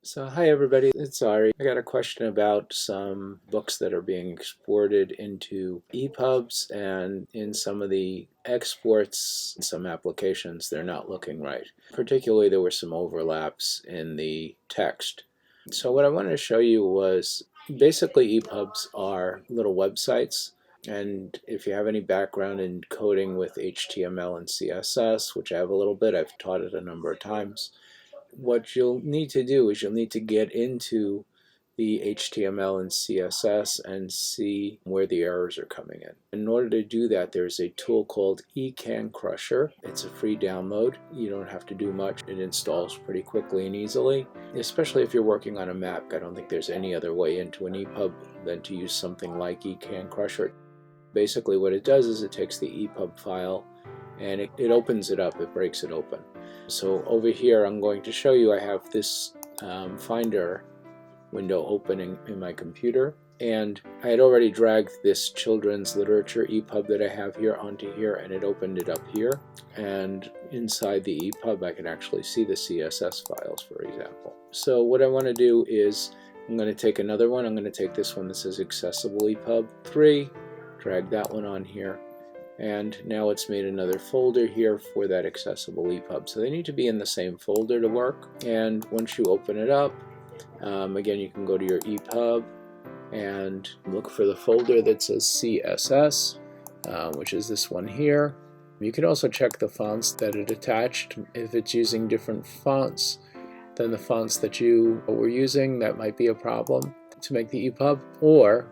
So hi everybody, it's Ari. I got a question about some books that are being exported into EPUBs, and in some of the exports, in some applications, they're not looking right. Particularly there were some overlaps in the text. So what I wanted to show you was basically EPUBs are little websites, and if you have any background in coding with HTML and CSS, which I have a little bit, I've taught it a number of times, what you'll need to do is you'll need to get into the HTML and CSS and see where the errors are coming in. In order to do that, there's a tool called eCanCrusher. It's a free download. You don't have to do much. It installs pretty quickly and easily, especially if you're working on a Mac. I don't think there's any other way into an EPUB than to use something like eCanCrusher. Basically what it does is it takes the EPUB file and it opens it up, it breaks it open. So over here I'm going to show you I have this Finder window opening in my computer, and I had already dragged this children's literature EPUB that I have here onto here, and it opened it up here, and inside the EPUB I can actually see the CSS files, for example. So what I want to do is I'm going to take another one. I'm going to take this one that says Accessible EPUB 3, drag that one on here, and now it's made another folder here for that accessible EPUB. So they need to be in the same folder to work. And once you open it up, again, you can go to your EPUB and look for the folder that says CSS, which is this one here. You can also check the fonts that it attached. If it's using different fonts than the fonts that you were using, that might be a problem to make the EPUB. Or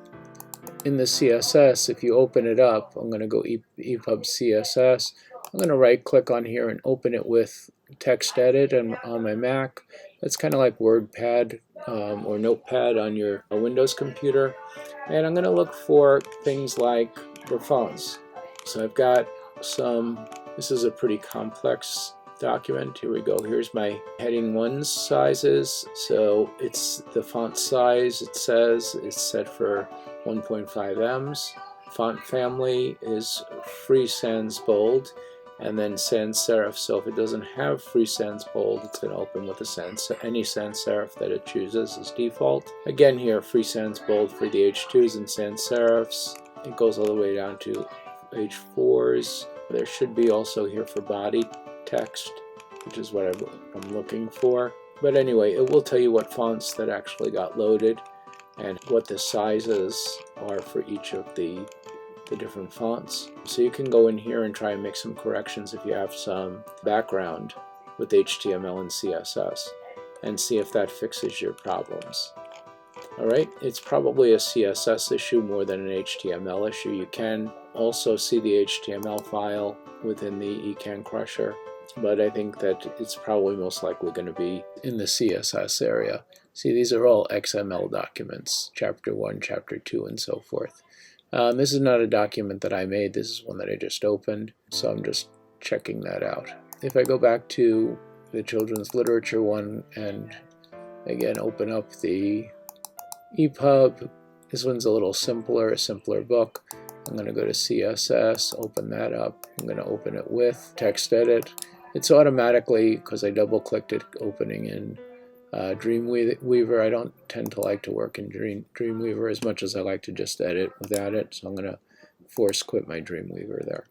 in the CSS, if you open it up, I'm going to go EPUB CSS. I'm going to right click on here and open it with text edit on my Mac. It's kind of like WordPad or Notepad on your Windows computer. And I'm going to look for things like the fonts. So I've got this is a pretty complex document. Here we go. Here's my heading 1 sizes. So it's the font size, it says it's set for 1.5 ems. Font family is free sans bold, and then sans serif. So if it doesn't have free sans bold, it's going to open with any sans serif that it chooses as default. Again here, free sans bold for the H2s and sans serifs. It goes all the way down to H4s. There should be also here for body text, which is what I'm looking for. But anyway, it will tell you what fonts that actually got loaded and what the sizes are for each of the different fonts. So you can go in here and try and make some corrections if you have some background with HTML and CSS and see if that fixes your problems. Alright, it's probably a CSS issue more than an HTML issue. You can also see the HTML file within the eCanCrusher, but I think that it's probably most likely going to be in the CSS area. See, these are all XML documents, Chapter 1, Chapter 2, and so forth. This is not a document that I made, this is one that I just opened, so I'm just checking that out. If I go back to the children's literature one and again open up the EPUB, this one's a little simpler, a simpler book. I'm going to go to CSS, open that up. I'm going to open it with text edit. It's automatically, because I double clicked it, opening in Dreamweaver. I don't tend to like to work in Dreamweaver as much as I like to just edit without it, so I'm going to force quit my Dreamweaver there.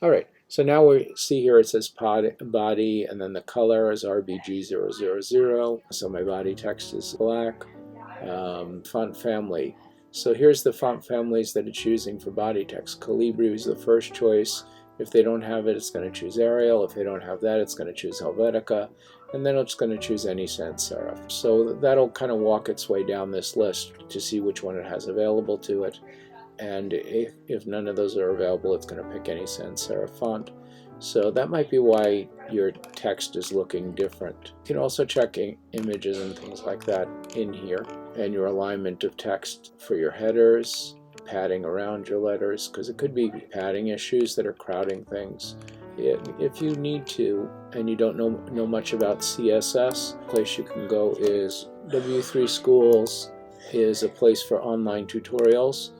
Alright, so now we see here it says body, and then the color is RBG000, so my body text is black. Font family. So here's the font families that it's using for body text. Calibri is the first choice. If they don't have it, it's going to choose Arial. If they don't have that, it's going to choose Helvetica. And then it's going to choose any sans serif. So that'll kind of walk its way down this list to see which one it has available to it. And if none of those are available, it's going to pick any sans serif font. So that might be why your text is looking different. You can also check images and things like that in here, and your alignment of text for your headers, padding around your letters, because it could be padding issues that are crowding things. If you need to, and you don't know much about CSS, the place you can go is W3 Schools is a place for online tutorials.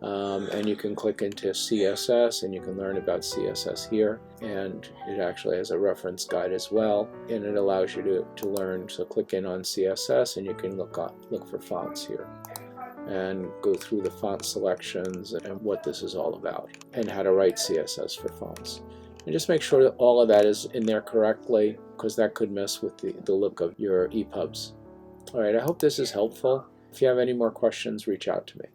And you can click into CSS and you can learn about CSS here, and it actually has a reference guide as well, and it allows you to learn. So click in on CSS and you can look for fonts here and go through the font selections and what this is all about and how to write CSS for fonts. And just make sure that all of that is in there correctly, because that could mess with the look of your EPUBs. Alright, I hope this is helpful. If you have any more questions, reach out to me.